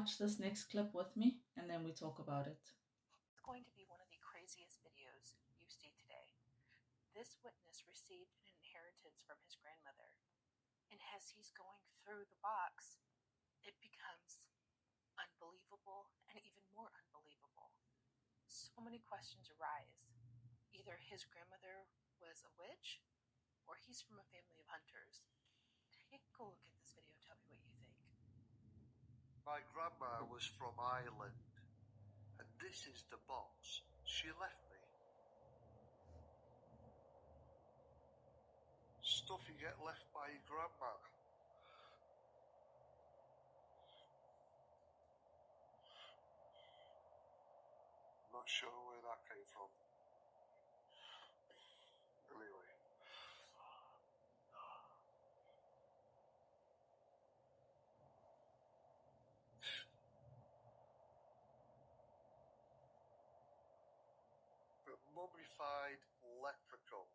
watch this next clip with me and then we talk about it. It's going to be one of the craziest videos you see today. This witness received an inheritance from his grandmother, and as he's going through the box, it becomes unbelievable and even more unbelievable. So many questions arise. Either his grandmother was a witch, or he's from a family of hunters. Take a look at this video and tell me what you think. My grandma was from Ireland, and this is the box she left me. Stuff you get left by your grandma. Not sure where that came from. Anyway. But mummified leprechaun.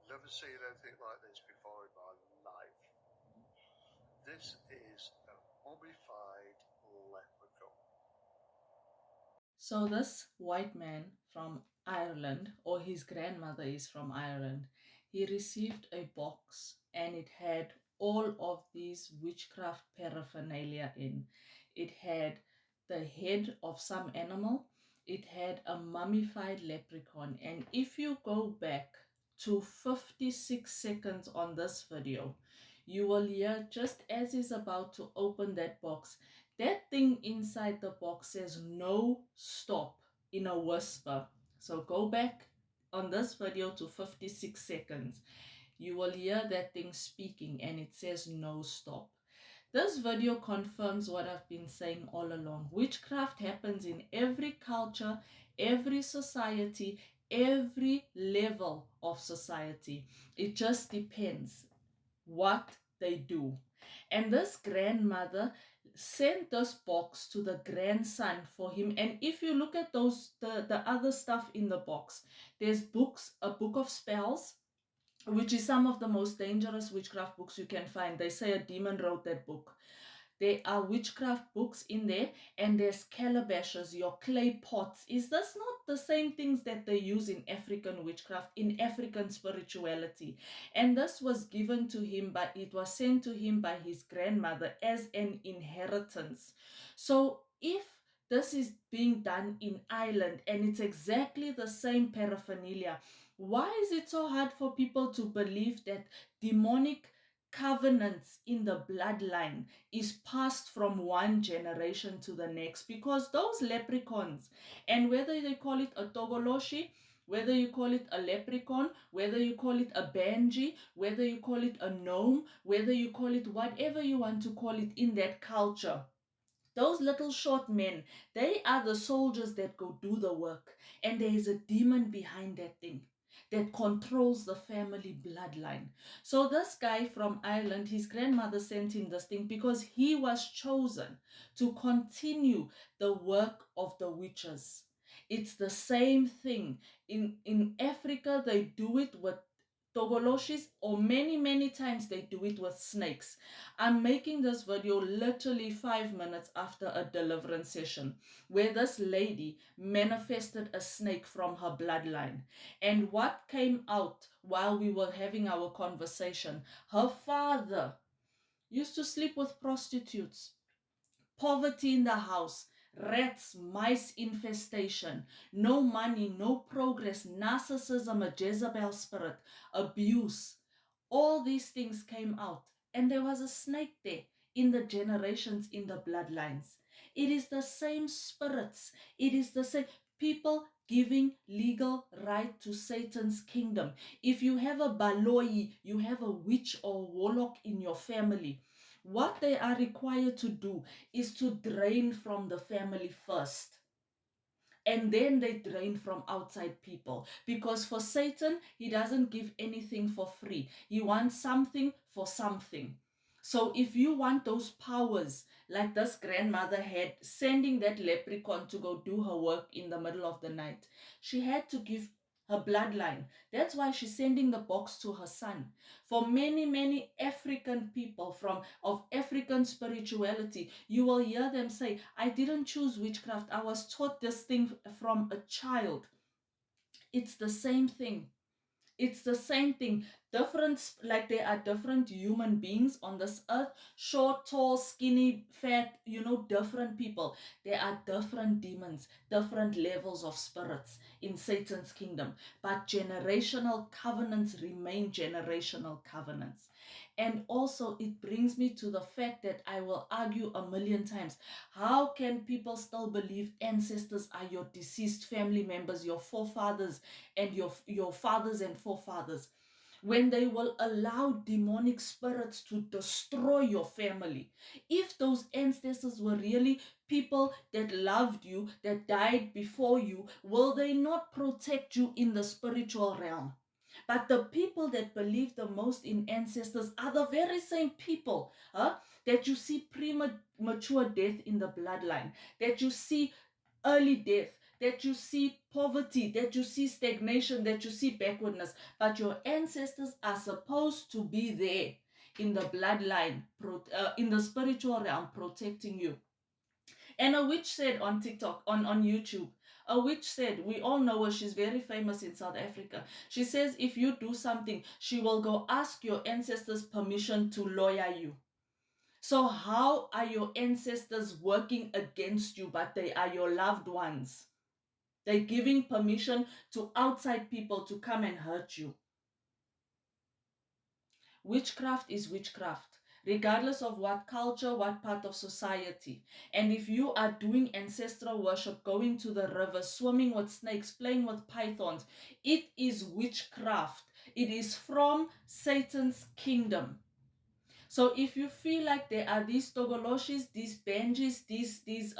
Never seen anything like this before in my life. This is a mummified leprechaun. So this white man from Ireland, or his grandmother is from Ireland, he received a box and it had all of these witchcraft paraphernalia in. It had the head of some animal, it had a mummified leprechaun, and if you go back to 56 seconds on this video, you will hear just as he's about to open that box, that thing inside the box says no stop in a whisper. So go back on this video to 56 seconds. You will hear that thing speaking and it says no stop. This video confirms what I've been saying all along. Witchcraft happens in every culture, every society, every level of society. It just depends what they do. And this grandmother sent this box to the grandson for him. And if you look at the other stuff in the box, there's books, a book of spells, which is some of the most dangerous witchcraft books you can find. They say a demon wrote that book. There are witchcraft books in there, and there's calabashes, your clay pots. Is this not the same things that they use in African witchcraft, in African spirituality? And this was given to him, but it was sent to him by his grandmother as an inheritance. So if this is being done in Ireland and it's exactly the same paraphernalia, why is it so hard for people to believe that demonic covenants in the bloodline is passed from one generation to the next? Because those leprechauns, and whether they call it a togoloshi, whether you call it a leprechaun, whether you call it a banshee, whether you call it a gnome, whether you call it whatever you want to call it in that culture, those little short men, they are the soldiers that go do the work. And there is a demon behind that thing that controls the family bloodline. So this guy from Ireland, his grandmother sent him this thing because he was chosen to continue the work of the witches. It's the same thing. In Africa, they do it with togoloshis, or many times they do it with snakes. I'm making this video literally 5 minutes after a deliverance session where this lady manifested a snake from her bloodline. And what came out while we were having our conversation, her father used to sleep with prostitutes, poverty in the house, rats, mice infestation, no money, no progress, narcissism, a Jezebel spirit, abuse. All these things came out, and there was a snake there in the generations, in the bloodlines. It is the same spirits. It is the same people giving legal right to Satan's kingdom. If you have a baloi, you have a witch or warlock in your family, what they are required to do is to drain from the family first. And then they drain from outside people. Because for Satan, he doesn't give anything for free. He wants something for something. So if you want those powers, like this grandmother had, sending that leprechaun to go do her work in the middle of the night, she had to give her bloodline. That's why she's sending the box to her son. For many, many African people of African spirituality, you will hear them say, I didn't choose witchcraft. I was taught this thing from a child. It's the same thing. It's the same thing. Different, like there are different human beings on this earth, short, tall, skinny, fat, different people. There are different demons, different levels of spirits in Satan's kingdom. But generational covenants remain generational covenants. And also, it brings me to the fact that I will argue a million times. How can people still believe ancestors are your deceased family members, your forefathers, and your fathers and forefathers, when they will allow demonic spirits to destroy your family? If those ancestors were really people that loved you, that died before you, will they not protect you in the spiritual realm? But the people that believe the most in ancestors are the very same people that you see premature death in the bloodline, that you see early death, that you see poverty, that you see stagnation, that you see backwardness. But your ancestors are supposed to be there in the bloodline, in the spiritual realm, protecting you. And a witch said on TikTok, on YouTube, a witch said, we all know her, she's very famous in South Africa. She says, if you do something, she will go ask your ancestors permission to lawyer you. So how are your ancestors working against you, but they are your loved ones? They're giving permission to outside people to come and hurt you. Witchcraft is witchcraft, regardless of what culture, what part of society. And if you are doing ancestral worship, going to the river, swimming with snakes, playing with pythons, it is witchcraft. It is from Satan's kingdom. So if you feel like there are these togoloshis, these banjis, these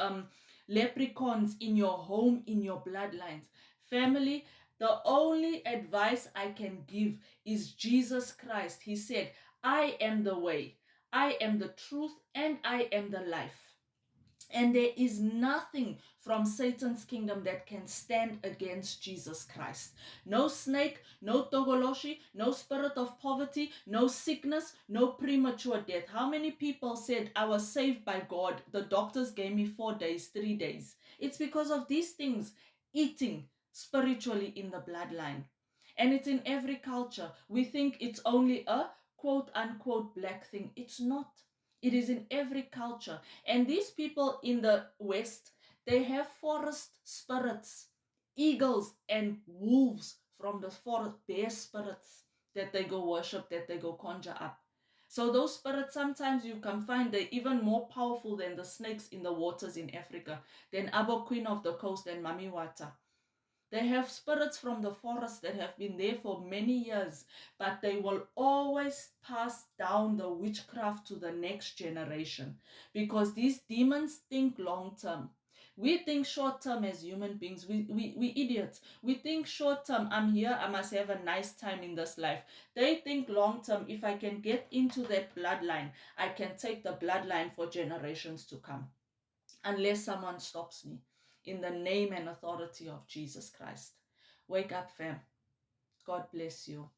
leprechauns in your home, in your bloodlines, family, the only advice I can give is Jesus Christ. He said, I am the way, I am the truth, and I am the life. And there is nothing from Satan's kingdom that can stand against Jesus Christ. No snake, no togoloshi, no spirit of poverty, no sickness, no premature death. How many people said, I was saved by God, the doctors gave me 4 days, 3 days? It's because of these things eating spiritually in the bloodline. And it's in every culture. We think it's only a quote unquote black thing. It's not. It is in every culture. And these people in the West, they have forest spirits, eagles and wolves from the forest, bear spirits that they go worship, that they go conjure up. So those spirits, sometimes you can find they're even more powerful than the snakes in the waters in Africa, than Abo Queen of the Coast and Mami Wata. They have spirits from the forest that have been there for many years, but they will always pass down the witchcraft to the next generation, because these demons think long term. We think short term as human beings. We idiots. We think short term, I'm here, I must have a nice time in this life. They think long term, if I can get into that bloodline, I can take the bloodline for generations to come, unless someone stops me. In the name and authority of Jesus Christ. Wake up, fam. God bless you.